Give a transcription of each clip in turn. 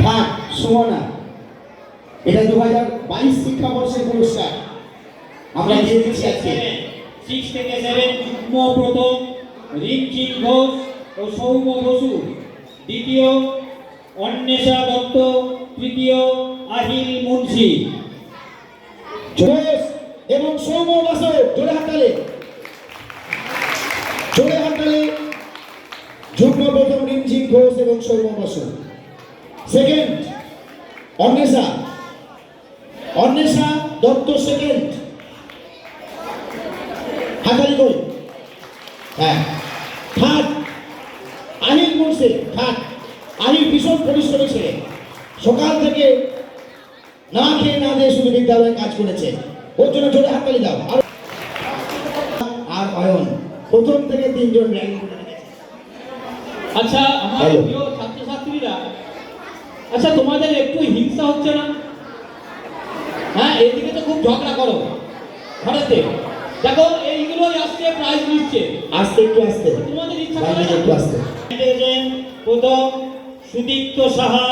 Third Sumana. এটা 2022 শিক্ষাবর্ষের পুরস্কার আমরা দিয়ে দিচ্ছি আজকে। 6 থেকে 7 যুগ্ম প্রথম রিমঝিম ঘোষ ও সৌম্য বসু, দ্বিতীয় অন্বেষা দত্ত, তৃতীয় আহিল মুন্সি। ঘোষ এবং সৌম্য বসু, জোরে হাততালি, জোরে হাততালি। যুগ্ম প্রথম রিমঝিম ঘোষ এবং সৌম্য বসু। সেকেন্ড অন্বেষা দত্ত, সেকেন্ড, হাততালি কই। হ্যাঁ। Third Ahil Munshi, third. আহিল ভীষণ পরিশ্রমী ছেলে, সকাল থেকে না খেয়ে না দিয়ে শুধু বিদ্যালয়ে কাজ করেছে, ওর জন্য জোরে হাততালি দাও। আর অয়ন প্রথম থেকে 3 জন র্যাঙ্ক করে রেখেছে। আচ্ছা আমার প্রিয় ছাত্রছাত্রীরা, আচ্ছা তোমাদের একটু হিংসা হচ্ছে না? হ্যাঁ, এইদিকে তো খুব ঝগড়া করো ঘরেতে, দেখো এইগুলোই আসছে প্রাইজ নিচ্ছে। আস্তে, একটু আস্তে, তোমাদের ইচ্ছা বাইরে করে একটু আস্তে। প্রথম সুদীপ্ত সাহা,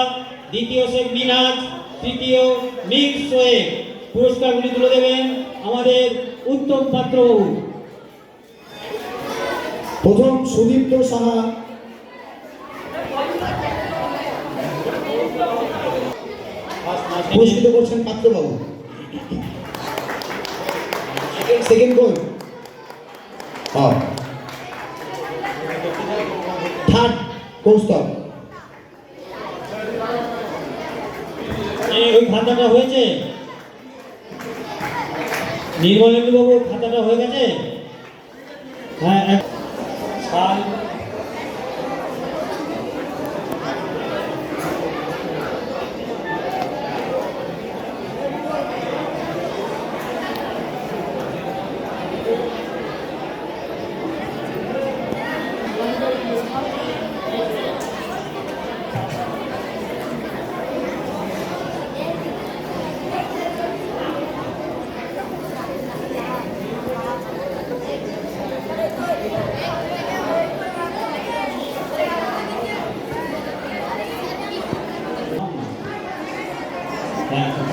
দ্বিতীয় শেখ মিনাজ, তৃতীয় মির সোয়েব। পুরস্কারগুলি তুলে দেবেন আমাদের উত্তম পাত্রবাবু। প্রথম সুদীপ্ত সাহা, পুরস্কৃত করছেন পাত্রবাবু। Second goal, third Kaustav. ওই খাতাটা হয়েছে নির্মলেন্দু বাবু, খাতাটা হয়ে গেছে। হ্যাঁ, সাল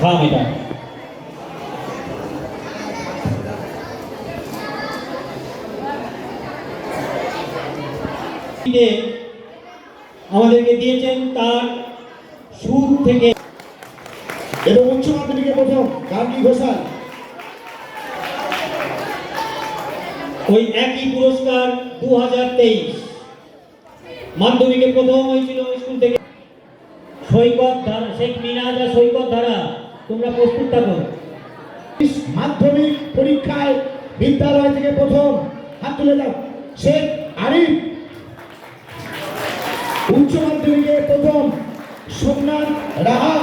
খাম এটা। আমাদেরকে দিয়েছেন তার সুর থেকে। এবং উচ্চ মাধ্যমিকে প্রথম গান্ধী ঘোষাল। ওই একই পুরস্কার 2023 মাধ্যমিকে প্রথম হয়েছিল স্কুল থেকে। সৈকত ধারা, শেখ মিনাজ আর সৈকত ধারা, তোমরা প্রস্তুত থাকো। মাধ্যমিক পরীক্ষায় বিদ্যালয় থেকে প্রথম, হাত তুলে দাও। শেখ আরিফ। উচ্চ মাধ্যমিকে প্রথম সোমনাথ রাহা।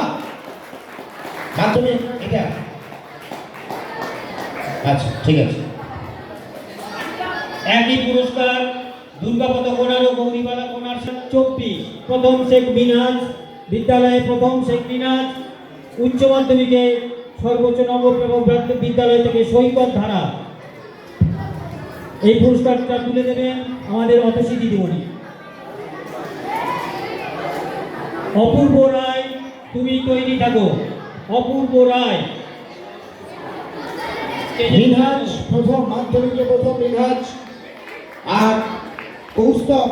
মাধ্যমিক এটা, আচ্ছা ঠিক আছে। একই পুরস্কার দুর্গাপদ কোনার ও গৌরীবালা কোনার 24 প্রথম শেখ মিনাজ, বিদ্যালয়ে প্রথম শেখ মিনাজ। উচ্চ মাধ্যমিকে সর্বোচ্চ নম্বর এবং বিদ্যালয় থেকে সৈকত ধারা। এই পুরস্কারটা তুলে দেবেন আমাদের অতসী দিদিমণি। অপূর্ব রায়, তুমি তৈরি থাকো। অপূর্ব রায়। মিনহাজ প্রথম, মাধ্যমিকে প্রথম মিনহাজ। আর কৌস্তব,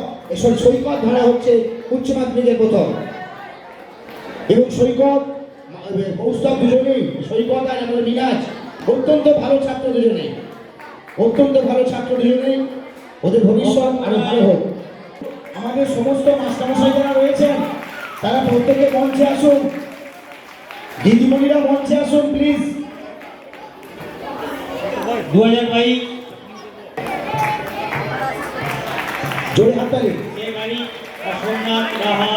সৈকত ধারা হচ্ছে উচ্চ মাধ্যমিকে প্রথম। এবং সৈকত কৌস্তব দুজনেই, সৈকত আর আমাদের মিনহাজ অত্যন্ত ভালো ছাত্র দুজনেই, অত্যন্ত ভালো ছাত্র দুজনেই। ওদের ভবিষ্যৎ আরো ভালো হোক। আমাদের সমস্ত মাস্টারমশাই যারা রয়েছেন তারা প্রত্যেকে মঞ্চে আসুন। দিদিমণিরা মঞ্চে আসুন প্লিজ। 2022 জোরে হাততালি। শেখ আরিফ আর সোমনাথ রাহা,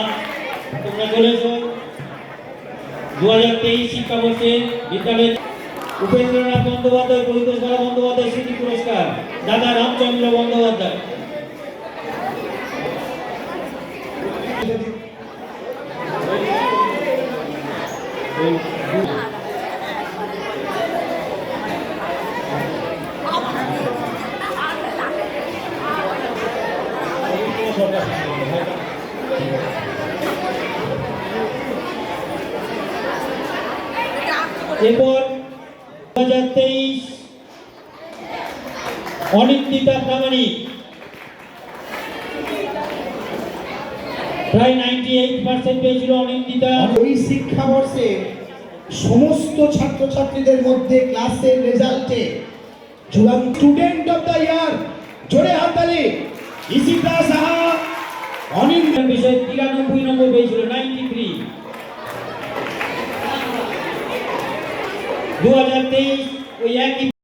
তোমরা চলে এসো। 2023 শিক্ষাবর্ষে বিদ্যালয় উপেন্দ্রনাথ বন্দ্যোপাধ্যায়, পরিতোষবালা বন্দ্যোপাধ্যায় স্মৃতি পুরস্কার দাদা রামচন্দ্র বন্দ্যোপাধ্যায়। এরপর 2023 অনিন্দিতা প্রামাণিক প্রায় 98% পেয়েছিল অনিন্দিতা। ওই শিক্ষাবর্ষে সমস্ত ছাত্রছাত্রীদের মধ্যে ক্লাসের রেজাল্টে চূড়ান্ত স্টুডেন্ট অফ দ্য ইয়ার, জোরে হাততালি, ইশিতা সাহা অনিন্দিতা বিষয়ে 93 নম্বর পেয়েছিল, 93। 2023 ওই একই